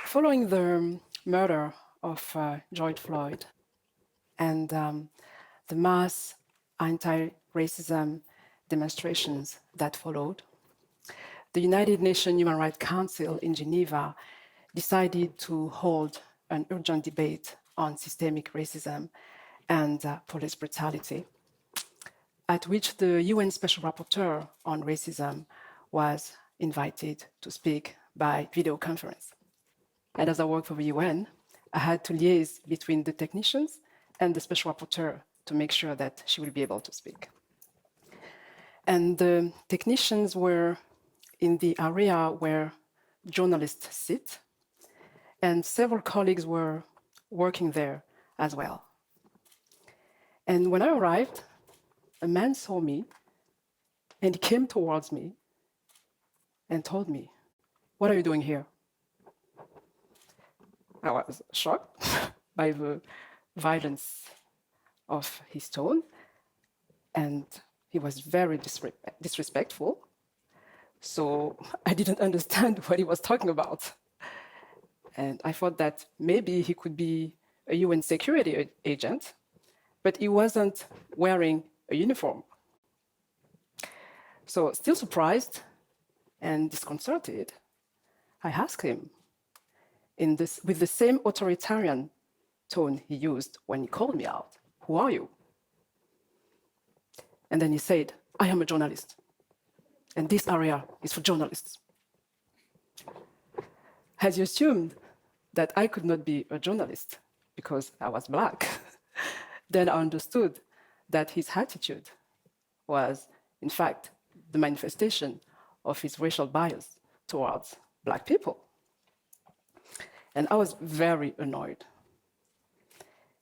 Following the murder of George Floyd and the mass anti-racism demonstrations that followed, the United Nations Human Rights Council in Geneva decided to hold an urgent debate on systemic racism and police brutality, at which the UN Special Rapporteur on Racism was invited to speak by video conference. And as I work for the UN, I had to liaise between the technicians and the Special Rapporteur to make sure that she will be able to speak. And the technicians were in the area where journalists sit, and several colleagues were working there as well. And when I arrived, a man saw me, and he came towards me and told me, "What are you doing here?" I was shocked by the violence of his tone, and he was very disrespectful. So I didn't understand what he was talking about. And I thought that maybe he could be a UN security agent, but he wasn't wearing a uniform. So still surprised and disconcerted, I asked him with the same authoritarian tone he used when he called me out, "Who are you?" And then he said, "I am a journalist, and this area is for journalists." As he assumed that I could not be a journalist because I was Black, then I understood that his attitude was, in fact, the manifestation of his racial bias towards Black people. And I was very annoyed.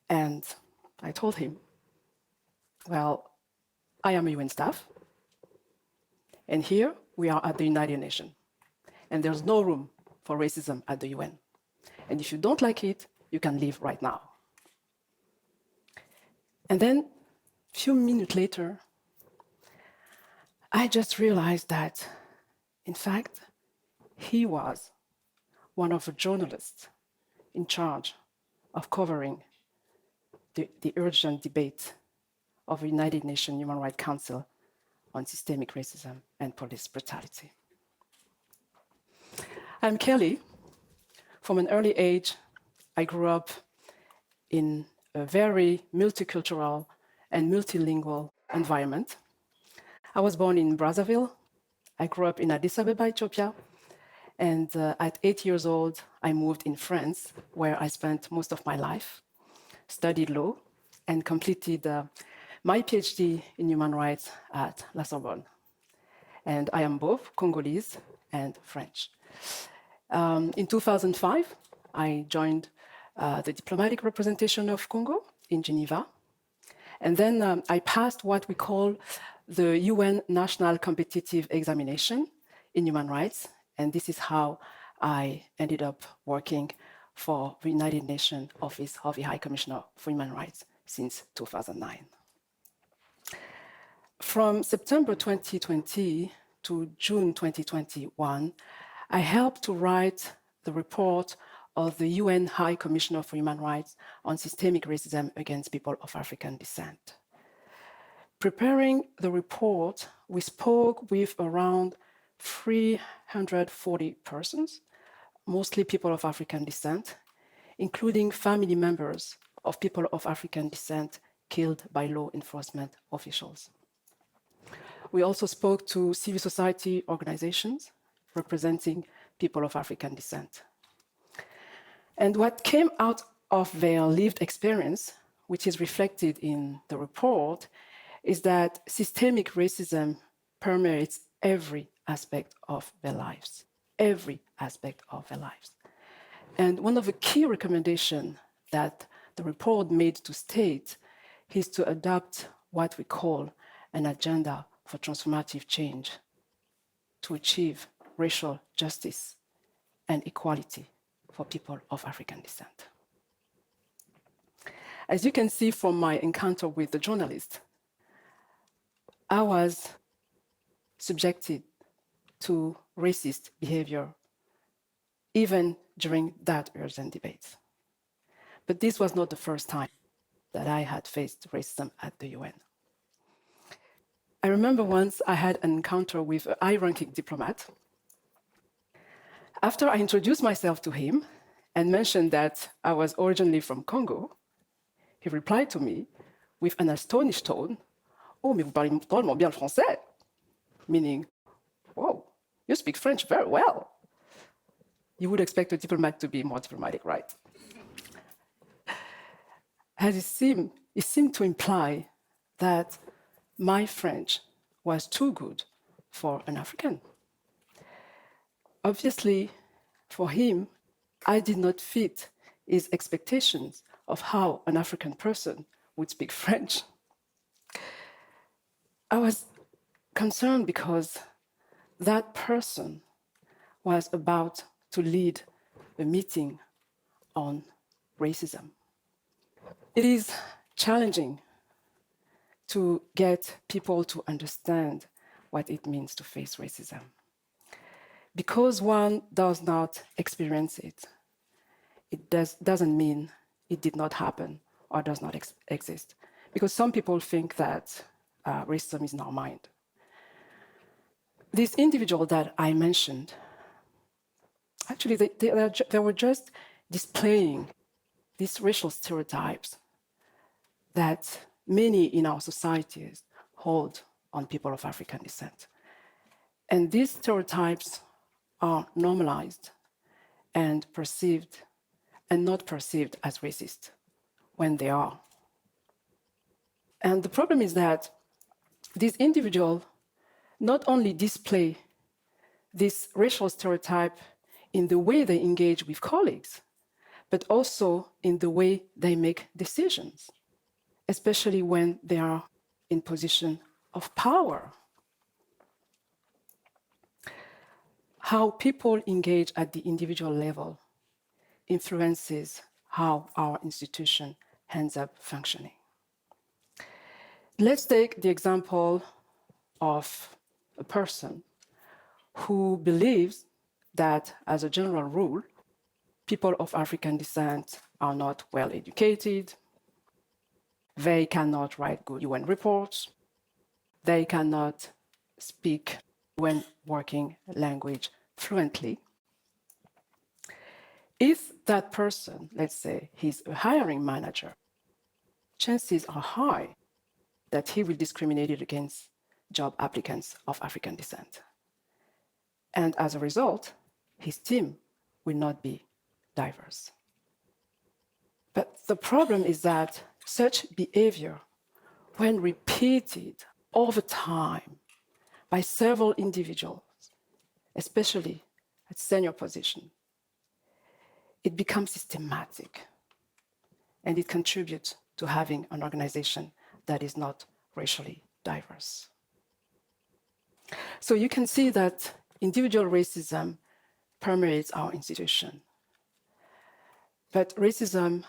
And I told him, "Well, I am a UN staff, and here we are at the United Nations, and there's no room for racism at the UN. And if you don't like it, you can leave right now." And then, a few minutes later, I just realized that, in fact, he was one of the journalists in charge of covering the urgent debate of the United Nations Human Rights Council on systemic racism and police brutality. I'm Kellie. From an early age, I grew up in a very multicultural and multilingual environment. I was born in Brazzaville. I grew up in Addis Ababa, Ethiopia. And at 8 years old, I moved in France, where I spent most of my life, studied law, and completed my PhD in human rights at La Sorbonne. And I am both Congolese and French. In 2005, I joined the diplomatic representation of Congo in Geneva. And then I passed what we call the UN National Competitive Examination in Human Rights. And this is how I ended up working for the United Nations Office of the High Commissioner for Human Rights since 2009. From September 2020 to June 2021, I helped to write the report of the UN High Commissioner for Human Rights on systemic racism against people of African descent. Preparing the report, we spoke with around 340 persons, mostly people of African descent, including family members of people of African descent killed by law enforcement officials. We also spoke to civil society organizations representing people of African descent. And what came out of their lived experience, which is reflected in the report, is that systemic racism permeates every aspect of their lives, every aspect of their lives. And one of the key recommendations that the report made to state is to adopt what we call an agenda for transformative change to achieve racial justice and equality for people of African descent. As you can see from my encounter with the journalist, I was subjected to racist behavior, even during that urgent debate. But this was not the first time that I had faced racism at the UN. I remember once I had an encounter with a high-ranking diplomat. After I introduced myself to him and mentioned that I was originally from Congo, he replied to me with an astonished tone, "Oh, mais vous parlez drôlement bien le français," meaning, "Whoa, you speak French very well." You would expect a diplomat to be more diplomatic, right? As it seemed to imply that my French was too good for an African. Obviously, for him, I did not fit his expectations of how an African person would speak French. I was concerned because that person was about to lead a meeting on racism. It is challenging to get people to understand what it means to face racism. Because one does not experience it, it doesn't mean it did not happen or does not exist. Because some people think that racism is in our mind. This individual that I mentioned, actually, they were just displaying these racial stereotypes that many in our societies hold on people of African descent. And these stereotypes are normalized and perceived and not perceived as racist when they are. And the problem is that these individuals not only display this racial stereotype in the way they engage with colleagues, but also in the way they make decisions, especially when they are in position of power. How people engage at the individual level influences how our institution ends up functioning. Let's take the example of a person who believes that, as a general rule, people of African descent are not well educated, they cannot write good UN reports, they cannot speak when working language fluently. If that person, let's say, he's a hiring manager, chances are high that he will discriminate against job applicants of African descent. And as a result, his team will not be diverse. But the problem is that such behavior, when repeated over time by several individuals, especially at senior position, it becomes systematic and it contributes to having an organization that is not racially diverse. So you can see that individual racism permeates our institution. But racism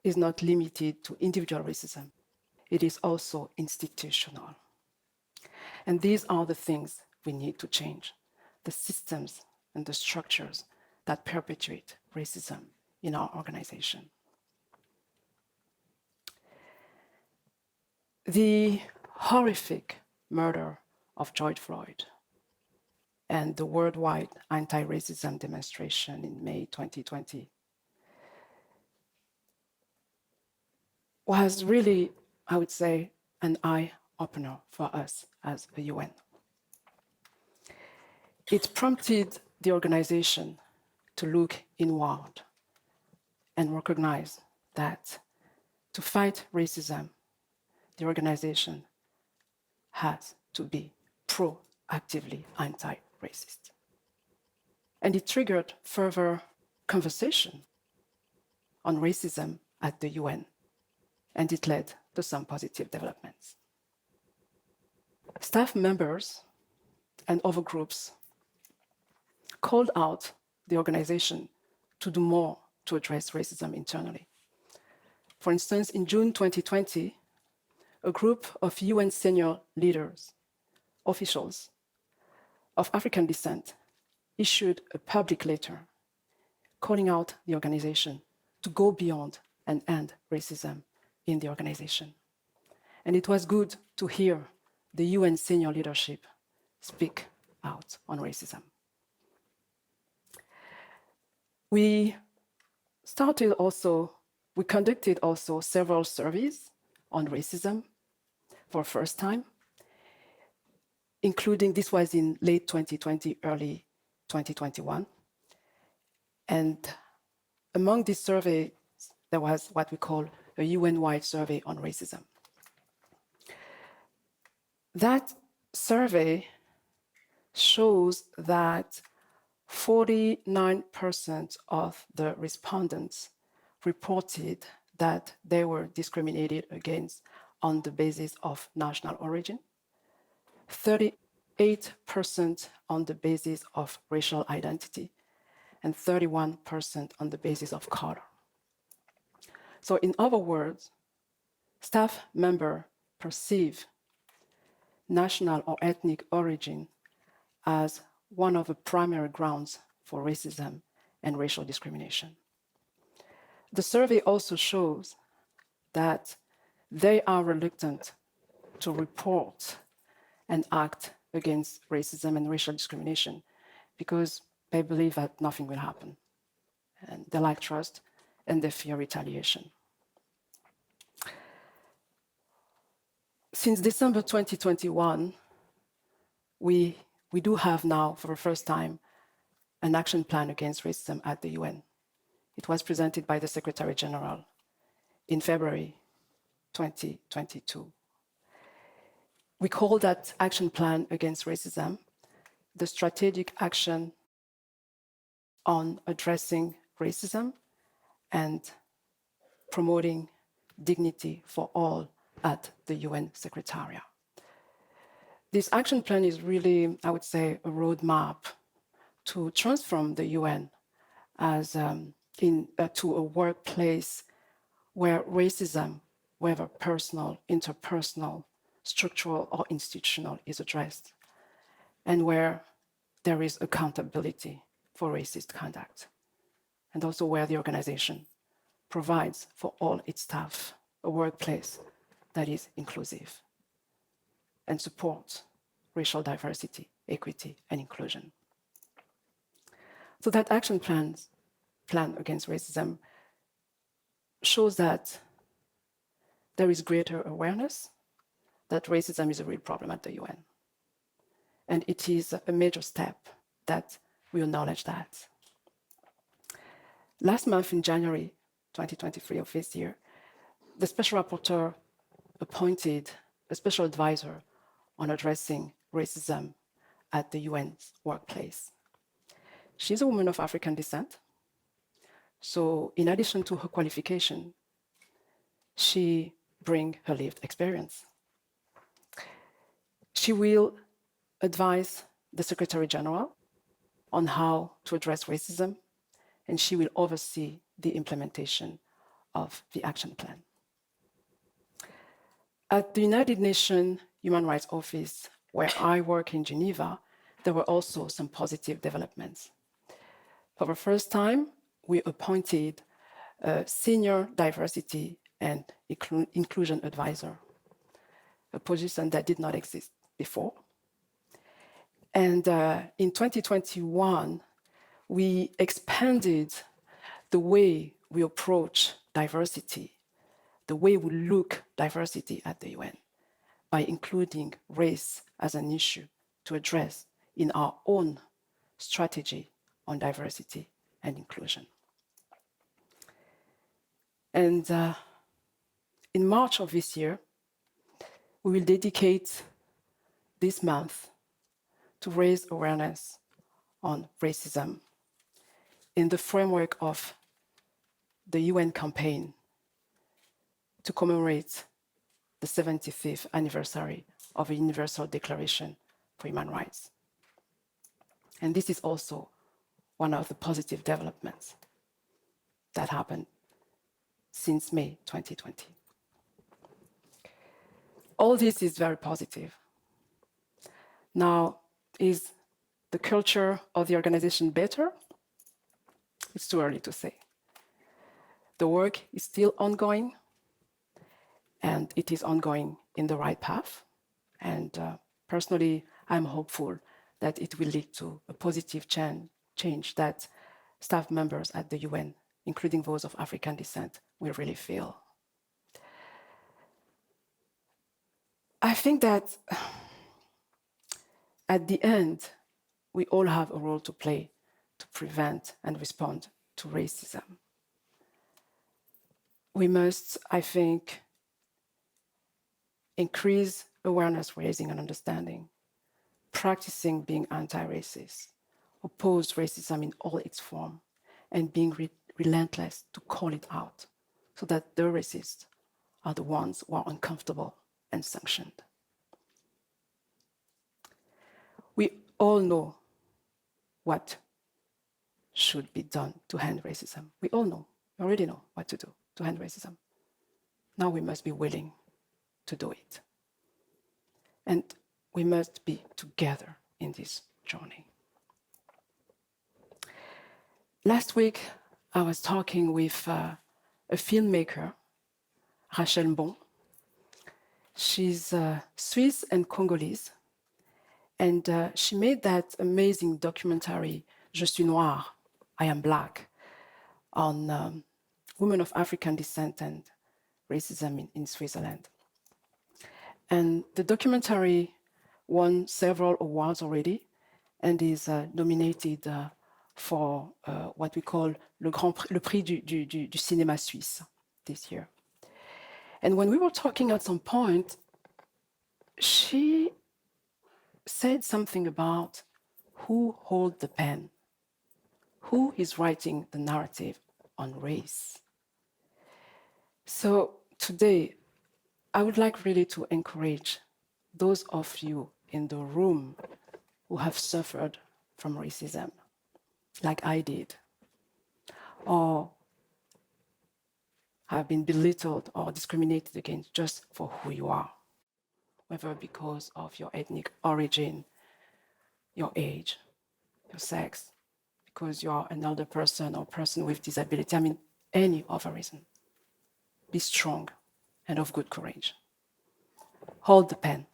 is not limited to individual racism. It is also institutional. And these are the things we need to change, the systems and the structures that perpetuate racism in our organization. The horrific murder of George Floyd and the worldwide anti-racism demonstration in May 2020 was really, I would say, an eye-opener for us as the UN. It prompted the organization to look inward and recognize that to fight racism, the organization has to be proactively anti-racist. And it triggered further conversation on racism at the UN, and it led to some positive developments. Staff members and other groups called out the organization to do more to address racism internally. For instance, in June 2020, a group of UN senior leaders, officials of African descent, issued a public letter calling out the organization to go beyond and end racism in the organization. And it was good to hear the UN senior leadership speak out on racism. We conducted also several surveys on racism for the first time, including, this was in late 2020, early 2021. And among these surveys, there was what we call a UN-wide survey on racism. That survey shows that 49% of the respondents reported that they were discriminated against on the basis of national origin, 38% on the basis of racial identity, and 31% on the basis of color. So in other words, staff members perceive national or ethnic origin as one of the primary grounds for racism and racial discrimination. The survey also shows that they are reluctant to report and act against racism and racial discrimination because they believe that nothing will happen. And they lack trust and they fear retaliation. Since December 2021, we do have now, for the first time, an action plan against racism at the UN. It was presented by the Secretary General in February 2022. We call that action plan against racism the strategic action on addressing racism and promoting dignity for all at the UN Secretariat. This action plan is really, I would say, a roadmap to transform the UN as to a workplace where racism, whether personal, interpersonal, structural, or institutional, is addressed, and where there is accountability for racist conduct, and also where the organization provides for all its staff a workplace that is inclusive and supports racial diversity, equity, and inclusion. So that action plan against racism shows that there is greater awareness that racism is a real problem at the UN. And it is a major step that we acknowledge that. Last month, in January 2023 of this year, the Special Rapporteur appointed a special advisor on addressing racism at the UN's workplace. She's a woman of African descent. So in addition to her qualification, she brings her lived experience. She will advise the Secretary General on how to address racism, and she will oversee the implementation of the action plan. At the United Nations Human Rights Office, where I work in Geneva, there were also some positive developments. For the first time, we appointed a senior diversity and inclusion advisor, a position that did not exist before. And in 2021, we expanded the way we approach diversity, the way we look diversity at the UN, by including race as an issue to address in our own strategy on diversity and inclusion. And in March of this year, we will dedicate this month to raise awareness on racism in the framework of the UN campaign to commemorate the 75th anniversary of the Universal Declaration for Human Rights. And this is also one of the positive developments that happened since May 2020. All this is very positive. Now, is the culture of the organization better? It's too early to say. The work is still ongoing, and it is ongoing in the right path. And personally, I'm hopeful that it will lead to a positive change that staff members at the UN, including those of African descent, will really feel. I think that at the end, we all have a role to play to prevent and respond to racism. We must, I think, increase awareness raising and understanding, practicing being anti-racist, oppose racism in all its forms, and being relentless to call it out so that the racists are the ones who are uncomfortable and sanctioned. We all know what should be done to end racism. We all know, we already know what to do to end racism. Now we must be willing to do it. And we must be together in this journey. Last week, I was talking with a filmmaker, Rachel Bon. She's Swiss and Congolese, and she made that amazing documentary, Je suis noire, I am black, on women of African descent and racism in Switzerland. And the documentary won several awards already and is nominated for what we call le prix du cinéma suisse this year. And when we were talking at some point, she said something about who holds the pen, who is writing the narrative on race. So today, I would like really to encourage those of you in the room who have suffered from racism, like I did, or have been belittled or discriminated against just for who you are, whether because of your ethnic origin, your age, your sex, because you are an elder person or person with disability, I mean, any other reason. Be strong and of good courage. Hold the pen.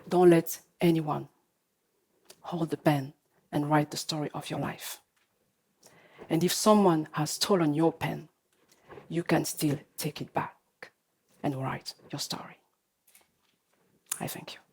Don't let anyone hold the pen and write the story of your life. And if someone has stolen your pen, you can still take it back and write your story. I thank you.